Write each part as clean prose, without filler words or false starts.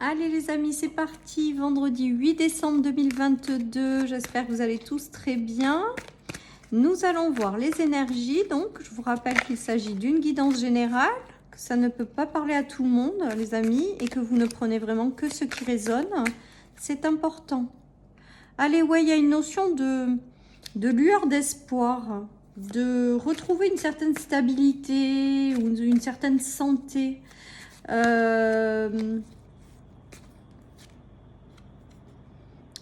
Allez les amis, c'est parti, vendredi 8 décembre 2022, j'espère que vous allez tous très bien. Nous allons voir les énergies, donc je vous rappelle qu'il s'agit d'une guidance générale, que ça ne peut pas parler à tout le monde les amis, et que vous ne prenez vraiment que ce qui résonne, c'est important. Allez, ouais, il y a une notion de lueur d'espoir, de retrouver une certaine stabilité ou une certaine santé.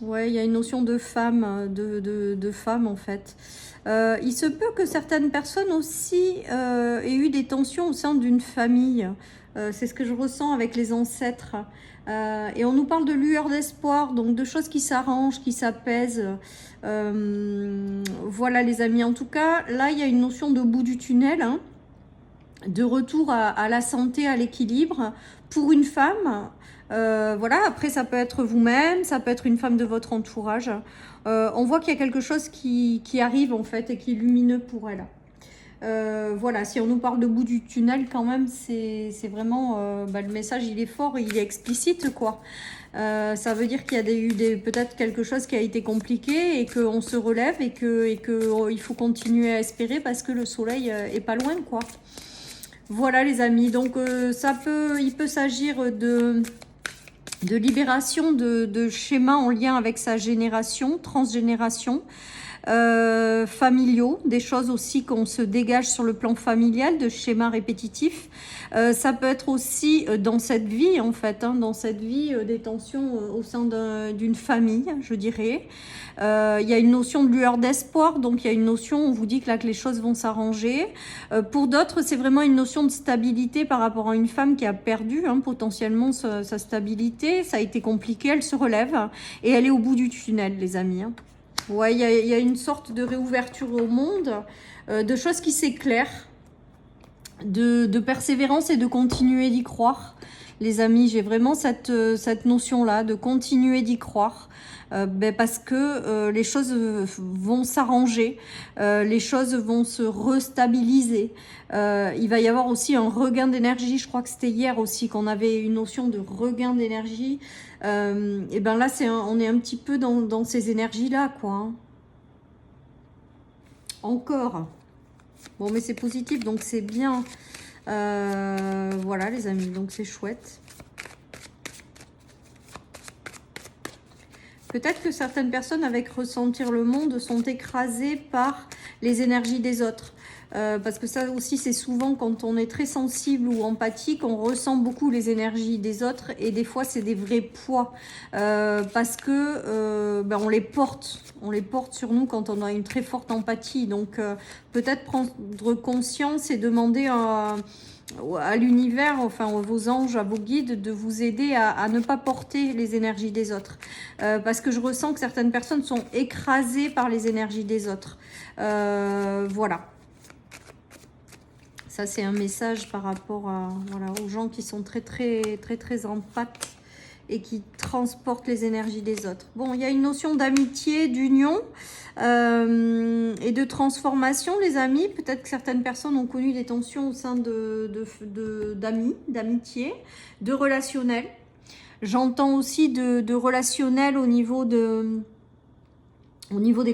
Ouais, il y a une notion de femme, de femme en fait. Il se peut que certaines personnes aussi aient eu des tensions au sein d'une famille. C'est ce que je ressens avec les ancêtres. Et on nous parle de lueur d'espoir, donc de choses qui s'arrangent, qui s'apaisent. Voilà les amis. En tout cas, là, il y a une notion de bout du tunnel, hein, de retour à la santé, à l'équilibre pour une femme. Voilà, après ça peut être vous-même, ça peut être une femme de votre entourage. On voit qu'il y a quelque chose qui arrive en fait et qui est lumineux pour elle. Voilà, si on nous parle de bout du tunnel quand même, c'est vraiment, le message il est fort, il est explicite quoi. Ça veut dire qu'il y a eu peut-être quelque chose qui a été compliqué et qu'on se relève et que il faut continuer à espérer parce que le soleil est pas loin quoi. Voilà les amis, donc il peut s'agir de libération de schémas en lien avec sa génération, transgénération, familiaux, des choses aussi qu'on se dégage sur le plan familial, de schémas répétitifs. Ça peut être aussi dans cette vie, en fait, hein, dans cette vie, des tensions au sein d'une famille, je dirais. Il y a une notion de lueur d'espoir, donc il y a une notion, on vous dit que là que les choses vont s'arranger. Pour d'autres, c'est vraiment une notion de stabilité par rapport à une femme qui a perdu potentiellement sa stabilité. Ça a été compliqué, elle se relève et elle est au bout du tunnel, les amis. Hein. Ouais, il y a une sorte de réouverture au monde, de choses qui s'éclairent, de persévérance et de continuer d'y croire. Les amis, j'ai vraiment cette notion-là, de continuer d'y croire. Parce que les choses vont s'arranger, les choses vont se restabiliser. Il va y avoir aussi un regain d'énergie. Je crois que c'était hier aussi qu'on avait une notion de regain d'énergie. Et ben là, on est un petit peu dans ces énergies-là, quoi. Hein. Encore. Bon, mais c'est positif, donc c'est bien. Voilà, les amis, donc c'est chouette. Peut-être que certaines personnes, avec ressentir le monde, sont écrasées par les énergies des autres. Parce que ça aussi, c'est souvent quand on est très sensible ou empathique, on ressent beaucoup les énergies des autres et des fois, c'est des vrais poids. Parce que on les porte sur nous quand on a une très forte empathie. Donc, peut-être prendre conscience et demander à l'univers, enfin à vos anges, à vos guides, de vous aider à ne pas porter les énergies des autres. Parce que je ressens que certaines personnes sont écrasées par les énergies des autres. Voilà. Ça, c'est un message par rapport aux gens qui sont très empathes et qui transportent les énergies des autres. Bon, il y a une notion d'amitié, d'union et de transformation, les amis. Peut-être que certaines personnes ont connu des tensions au sein d'amis, d'amitié, de relationnel. J'entends aussi de relationnel au niveau des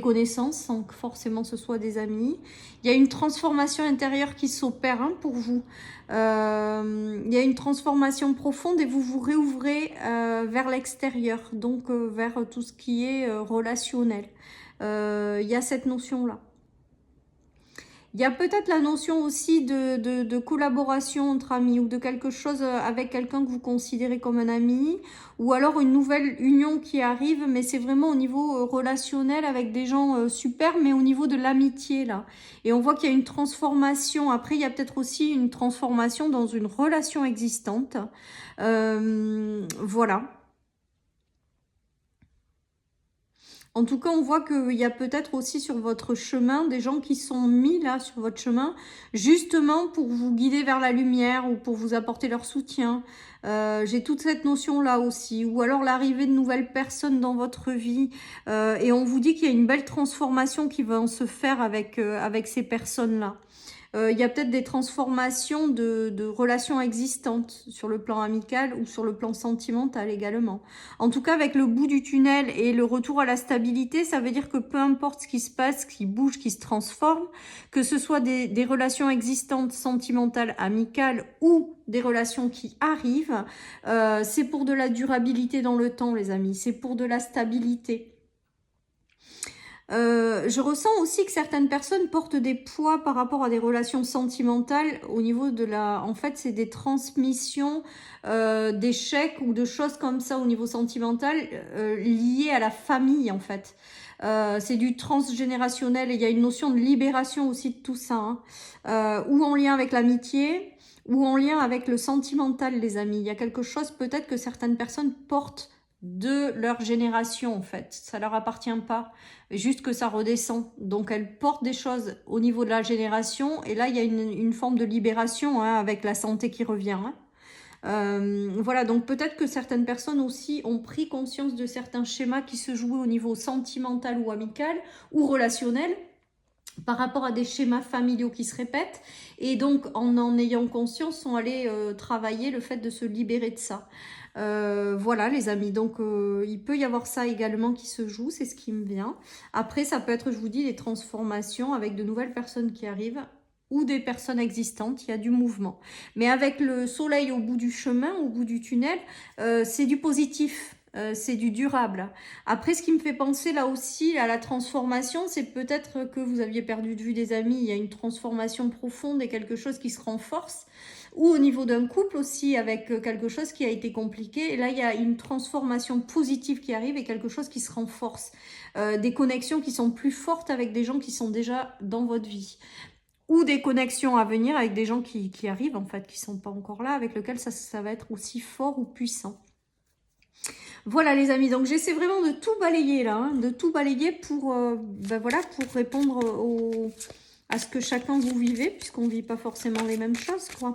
connaissances, sans que forcément ce soit des amis. Il y a une transformation intérieure qui s'opère pour vous. Il y a une transformation profonde et vous vous réouvrez vers l'extérieur, donc vers tout ce qui est relationnel. Il y a cette notion-là. Il y a peut-être la notion aussi de collaboration entre amis ou de quelque chose avec quelqu'un que vous considérez comme un ami ou alors une nouvelle union qui arrive, mais c'est vraiment au niveau relationnel avec des gens super, mais au niveau de l'amitié là. Et on voit qu'il y a une transformation. Après, il y a peut-être aussi une transformation dans une relation existante. Voilà. En tout cas, on voit qu'il y a peut-être aussi sur votre chemin des gens qui sont mis là sur votre chemin, justement pour vous guider vers la lumière ou pour vous apporter leur soutien. J'ai toute cette notion-là aussi. Ou alors l'arrivée de nouvelles personnes dans votre vie. Et on vous dit qu'il y a une belle transformation qui va se faire avec ces personnes-là. Il y a peut-être des transformations de relations existantes sur le plan amical ou sur le plan sentimental également. En tout cas, avec le bout du tunnel et le retour à la stabilité, ça veut dire que peu importe ce qui se passe, qui bouge, qui se transforme, que ce soit des relations existantes, sentimentales, amicales ou des relations qui arrivent, c'est pour de la durabilité dans le temps, les amis. C'est pour de la stabilité. Je ressens aussi que certaines personnes portent des poids par rapport à des relations sentimentales au niveau de la... En fait, c'est des transmissions d'échecs ou de choses comme ça au niveau sentimental liées à la famille, en fait. C'est du transgénérationnel et il y a une notion de libération aussi de tout ça. Hein. Ou en lien avec l'amitié, ou en lien avec le sentimental, les amis. Il y a quelque chose peut-être que certaines personnes portent de leur génération, en fait. Ça leur appartient pas. Juste que ça redescend. Donc, elles portent des choses au niveau de la génération. Et là, il y a une forme de libération hein, avec la santé qui revient. Hein. Voilà, donc peut-être que certaines personnes aussi ont pris conscience de certains schémas qui se jouaient au niveau sentimental ou amical ou relationnel par rapport à des schémas familiaux qui se répètent et donc en ayant conscience sont allés travailler le fait de se libérer de ça. Voilà les amis, donc il peut y avoir ça également qui se joue, c'est ce qui me vient. Après ça peut être, je vous dis, des transformations avec de nouvelles personnes qui arrivent ou des personnes existantes, il y a du mouvement. Mais avec le soleil au bout du chemin, au bout du tunnel, c'est du positif. C'est du durable. Après, ce qui me fait penser là aussi à la transformation, c'est peut-être que vous aviez perdu de vue des amis, il y a une transformation profonde et quelque chose qui se renforce, ou au niveau d'un couple aussi, avec quelque chose qui a été compliqué. Et là, il y a une transformation positive qui arrive et quelque chose qui se renforce. Des connexions qui sont plus fortes avec des gens qui sont déjà dans votre vie. Ou des connexions à venir avec des gens qui arrivent, en fait, qui ne sont pas encore là, avec lesquels ça va être aussi fort ou puissant. Voilà les amis, donc j'essaie vraiment de tout balayer là, hein, de tout balayer pour, voilà, pour répondre à ce que chacun vous vivez, puisqu'on ne vit pas forcément les mêmes choses, quoi.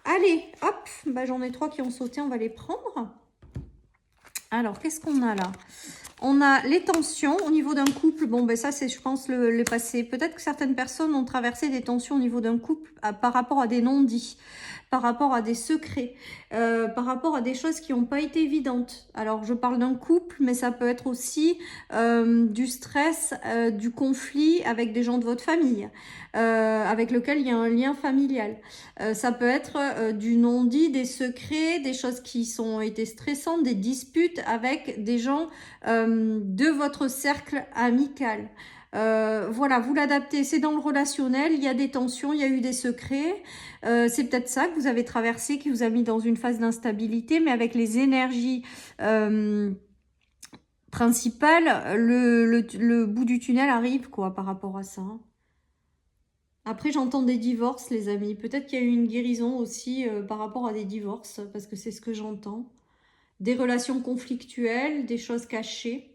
Allez, hop, j'en ai 3 qui ont sauté, on va les prendre. Alors, qu'est-ce qu'on a là? On a les tensions au niveau d'un couple. Bon, ça, c'est, je pense, le passé. Peut-être que certaines personnes ont traversé des tensions au niveau d'un couple par rapport à des non-dits, par rapport à des secrets, par rapport à des choses qui n'ont pas été évidentes. Alors, je parle d'un couple, mais ça peut être aussi du stress, du conflit avec des gens de votre famille, avec lequel il y a un lien familial. Ça peut être du non-dit, des secrets, des choses qui ont été stressantes, des disputes avec des gens de votre cercle amical. Voilà, vous l'adaptez, c'est dans le relationnel, il y a des tensions, il y a eu des secrets, c'est peut-être ça que vous avez traversé, qui vous a mis dans une phase d'instabilité, mais avec les énergies principales, le bout du tunnel arrive, quoi, par rapport à ça. Après, j'entends des divorces, les amis. Peut-être qu'il y a eu une guérison aussi par rapport à des divorces, parce que c'est ce que j'entends. Des relations conflictuelles, des choses cachées.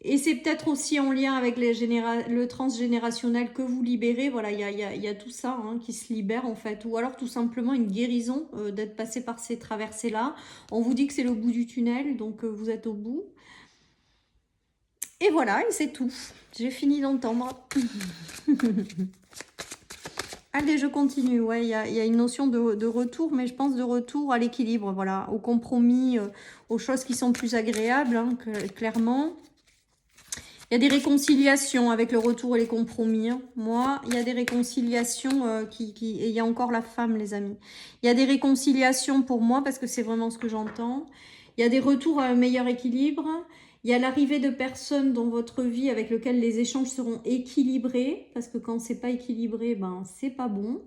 Et c'est peut-être aussi en lien avec le transgénérationnel que vous libérez. Voilà, il y a tout ça hein, qui se libère en fait. Ou alors tout simplement une guérison d'être passé par ces traversées-là. On vous dit que c'est le bout du tunnel, donc vous êtes au bout. Et voilà, et c'est tout. J'ai fini d'entendre. Allez, je continue. Ouais, il y a une notion de retour, mais je pense de retour à l'équilibre, voilà, au compromis, aux choses qui sont plus agréables, hein, clairement. Il y a des réconciliations avec le retour et les compromis. Hein. Moi, il y a des réconciliations et il y a encore la femme, les amis. Il y a des réconciliations pour moi parce que c'est vraiment ce que j'entends. Il y a des retours à un meilleur équilibre. Il y a l'arrivée de personnes dans votre vie avec lesquelles les échanges seront équilibrés. Parce que quand c'est pas équilibré, c'est pas bon.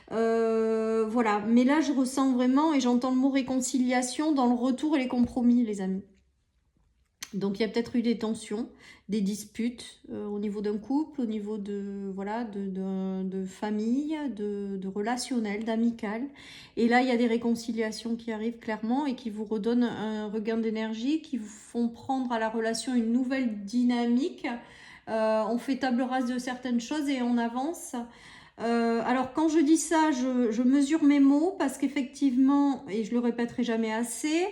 Voilà. Mais là, je ressens vraiment et j'entends le mot réconciliation dans le retour et les compromis, les amis. Donc, il y a peut-être eu des tensions, des disputes au niveau d'un couple, au niveau de, voilà, de famille, de relationnel, d'amical. Et là, il y a des réconciliations qui arrivent clairement et qui vous redonnent un regain d'énergie, qui vous font prendre à la relation une nouvelle dynamique. On fait table rase de certaines choses et on avance. Alors, quand je dis ça, je mesure mes mots parce qu'effectivement, et je le répéterai jamais assez,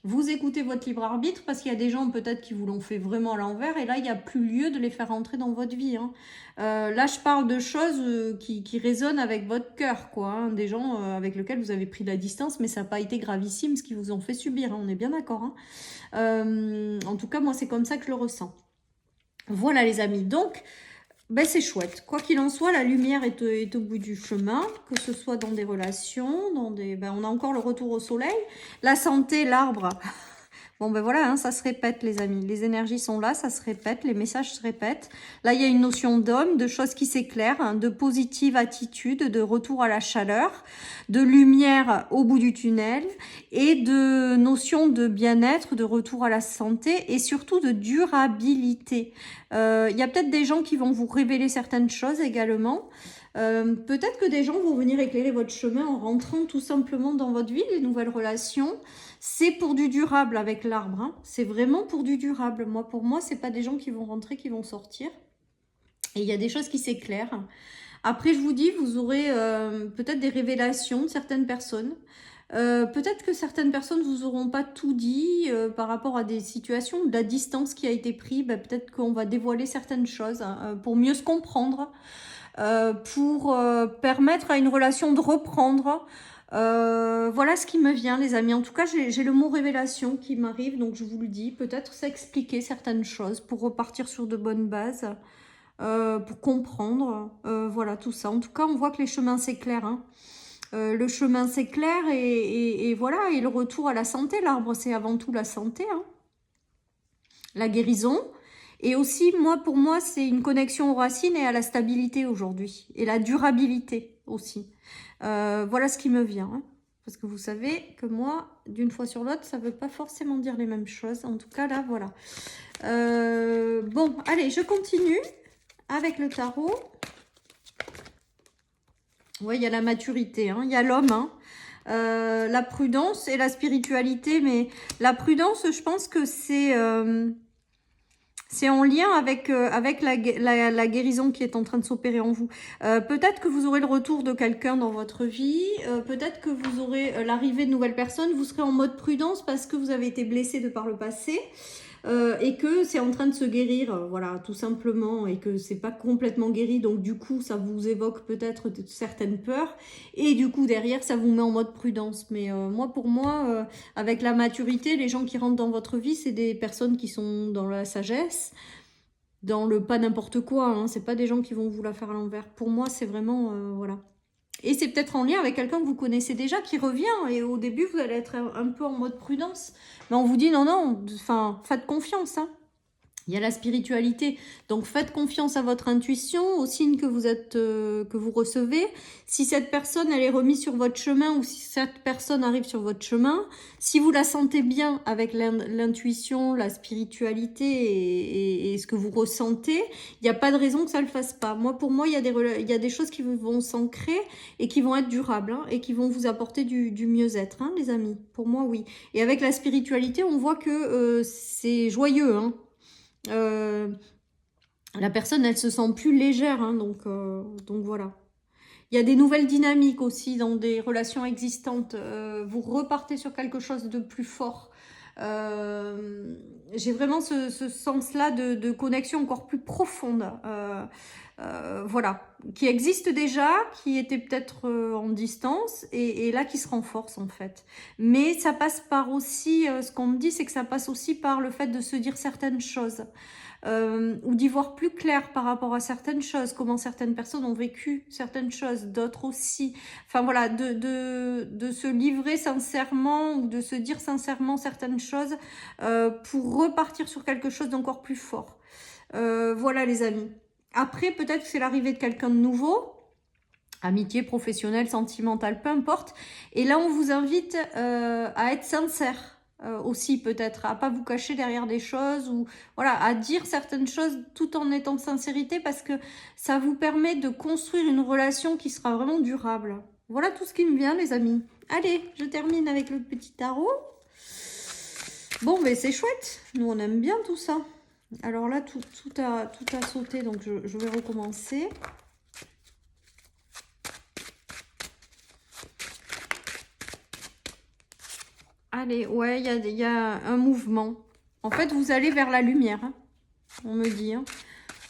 Vous écoutez votre libre arbitre parce qu'il y a des gens peut-être qui vous l'ont fait vraiment à l'envers et là, il n'y a plus lieu de les faire rentrer dans votre vie. Hein. Là, je parle de choses qui résonnent avec votre cœur, quoi. Hein. Des gens avec lesquels vous avez pris de la distance, mais ça n'a pas été gravissime ce qu'ils vous ont fait subir. Hein. On est bien d'accord. Hein. En tout cas, moi, c'est comme ça que je le ressens. Voilà, les amis. Donc, ben, c'est chouette. Quoi qu'il en soit, la lumière est au bout du chemin, que ce soit dans des relations, dans des... Ben, on a encore le retour au soleil. La santé, l'arbre. Bon, ben voilà, hein, ça se répète, les amis. Les énergies sont là, ça se répète, les messages se répètent. Là, il y a une notion d'homme, de choses qui s'éclairent, hein, de positive attitude, de retour à la chaleur, de lumière au bout du tunnel et de notion de bien-être, de retour à la santé et surtout de durabilité. Il y a peut-être des gens qui vont vous révéler certaines choses également. Peut-être que des gens vont venir éclairer votre chemin en rentrant tout simplement dans votre vie, les nouvelles relations. C'est pour du durable avec l'arbre. Hein. C'est vraiment pour du durable. Moi, pour moi, c'est pas des gens qui vont rentrer, qui vont sortir. Et il y a des choses qui s'éclairent. Après, je vous dis, vous aurez peut-être des révélations de certaines personnes. Peut-être que certaines personnes vous auront pas tout dit par rapport à des situations, de la distance qui a été prise. Ben, peut-être qu'on va dévoiler certaines choses hein, pour mieux se comprendre, pour permettre à une relation de reprendre. Voilà ce qui me vient, les amis. En tout cas, j'ai le mot révélation qui m'arrive, donc je vous le dis. Peut-être s'expliquer certaines choses pour repartir sur de bonnes bases, pour comprendre. Voilà, tout ça. En tout cas, on voit que les chemins s'éclairent. Hein. Le chemin s'éclaire et voilà, et le retour à la santé. L'arbre, c'est avant tout la santé, hein. La guérison. Et aussi, pour moi, c'est une connexion aux racines et à la stabilité aujourd'hui. Et la durabilité aussi. Voilà ce qui me vient. Hein. Parce que vous savez que moi, d'une fois sur l'autre, ça ne veut pas forcément dire les mêmes choses. En tout cas, là, voilà. Bon, allez, je continue avec le tarot. Oui, il y a la maturité, hein. Il y a l'homme, hein. La prudence et la spiritualité. Mais la prudence, je pense que c'est en lien avec, la guérison qui est en train de s'opérer en vous. Peut-être que vous aurez le retour de quelqu'un dans votre vie. Peut-être que vous aurez l'arrivée de nouvelles personnes. Vous serez en mode prudence parce que vous avez été blessé de par le passé. Et que c'est en train de se guérir, voilà, tout simplement, et que c'est pas complètement guéri, donc du coup, ça vous évoque peut-être certaines peurs, et du coup, derrière, ça vous met en mode prudence. Mais pour moi, avec la maturité, les gens qui rentrent dans votre vie, c'est des personnes qui sont dans la sagesse, dans le pas n'importe quoi, hein, c'est pas des gens qui vont vous la faire à l'envers. Pour moi, c'est vraiment, voilà. Et c'est peut-être en lien avec quelqu'un que vous connaissez déjà qui revient. Et au début, vous allez être un peu en mode prudence. Mais on vous dit non, enfin, faites confiance. Hein. Il y a la spiritualité. Donc, faites confiance à votre intuition, aux signes que vous recevez. Si cette personne, elle est remise sur votre chemin ou si cette personne arrive sur votre chemin, si vous la sentez bien avec l'intuition, la spiritualité et ce que vous ressentez, il n'y a pas de raison que ça ne le fasse pas. Pour moi, il y a des choses qui vont s'ancrer et qui vont être durables hein, et qui vont vous apporter du mieux-être, hein, les amis. Pour moi, oui. Et avec la spiritualité, on voit que c'est joyeux, hein. La personne, elle se sent plus légère, hein, donc voilà. Il y a des nouvelles dynamiques aussi dans des relations existantes. Vous repartez sur quelque chose de plus fort. J'ai vraiment ce sens-là de connexion encore plus profonde. Voilà, qui existe déjà, qui était peut-être en distance et là qui se renforce en fait. Mais ça passe par aussi, ce qu'on me dit, c'est que ça passe aussi par le fait de se dire certaines choses. Ou d'y voir plus clair par rapport à certaines choses, comment certaines personnes ont vécu certaines choses, d'autres aussi. Enfin voilà, de se livrer sincèrement ou de se dire sincèrement certaines choses pour repartir sur quelque chose d'encore plus fort. Voilà les amis. Après, peut-être que c'est l'arrivée de quelqu'un de nouveau, amitié, professionnelle, sentimentale, peu importe. Et là, on vous invite à être sincère. Aussi peut-être, à pas vous cacher derrière des choses ou voilà, à dire certaines choses tout en étant de sincérité parce que ça vous permet de construire une relation qui sera vraiment durable. Voilà tout ce qui me vient les amis. Allez, je termine avec le petit tarot. Bon, mais c'est chouette, nous on aime bien tout ça. Alors là, tout a sauté, donc je vais recommencer. Allez, ouais, il y a un mouvement. En fait, vous allez vers la lumière, hein, on me dit. Hein.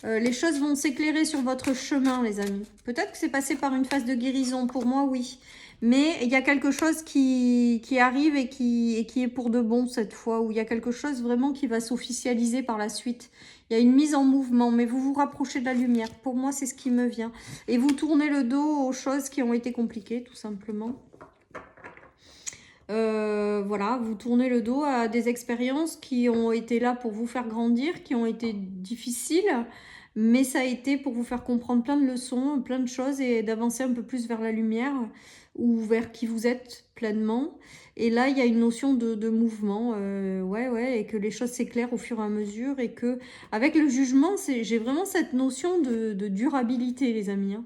Les choses vont s'éclairer sur votre chemin, les amis. Peut-être que c'est passé par une phase de guérison. Pour moi, oui. Mais il y a quelque chose qui arrive et qui est pour de bon cette fois. Où il y a quelque chose vraiment qui va s'officialiser par la suite. Il y a une mise en mouvement, mais vous vous rapprochez de la lumière. Pour moi, c'est ce qui me vient. Et vous tournez le dos aux choses qui ont été compliquées, tout simplement. Voilà, vous tournez le dos à des expériences qui ont été là pour vous faire grandir, qui ont été difficiles, mais ça a été pour vous faire comprendre plein de leçons, plein de choses et d'avancer un peu plus vers la lumière ou vers qui vous êtes pleinement. Et là, il y a une notion de mouvement, ouais, et que les choses s'éclairent au fur et à mesure et que avec le jugement, j'ai vraiment cette notion de durabilité, les amis, hein.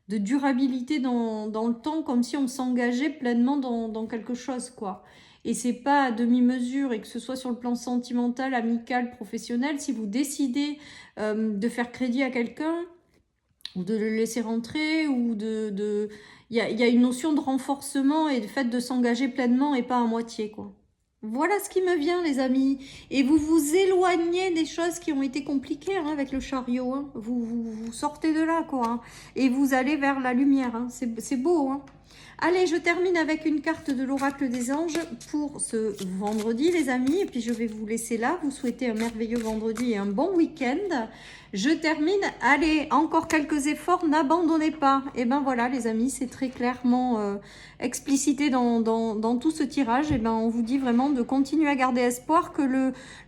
De durabilité dans le temps, comme si on s'engageait pleinement dans quelque chose, quoi. Et c'est pas à demi-mesure, et que ce soit sur le plan sentimental, amical, professionnel, si vous décidez de faire crédit à quelqu'un, ou de le laisser rentrer, ou il y a une notion de renforcement et de fait de s'engager pleinement et pas à moitié, quoi. Voilà ce qui me vient, les amis. Et vous vous éloignez des choses qui ont été compliquées hein, avec le chariot. Hein. Vous sortez de là, quoi. Hein. Et vous allez vers la lumière. Hein. C'est beau. Hein. Allez, je termine avec une carte de l'oracle des anges pour ce vendredi, les amis. Et puis, je vais vous laisser là. Vous souhaitez un merveilleux vendredi et un bon week-end. Je termine. Allez, encore quelques efforts. N'abandonnez pas. Et ben voilà, les amis, c'est très clairement explicité dans tout ce tirage. Et ben, on vous dit vraiment de continuer à garder espoir que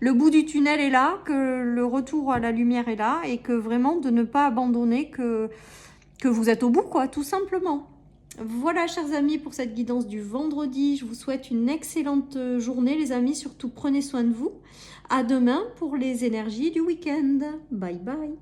le bout du tunnel est là, que le retour à la lumière est là et que vraiment de ne pas abandonner, que vous êtes au bout, quoi, tout simplement. Voilà, chers amis, pour cette guidance du vendredi. Je vous souhaite une excellente journée, les amis. Surtout, prenez soin de vous. À demain pour les énergies du week-end. Bye bye.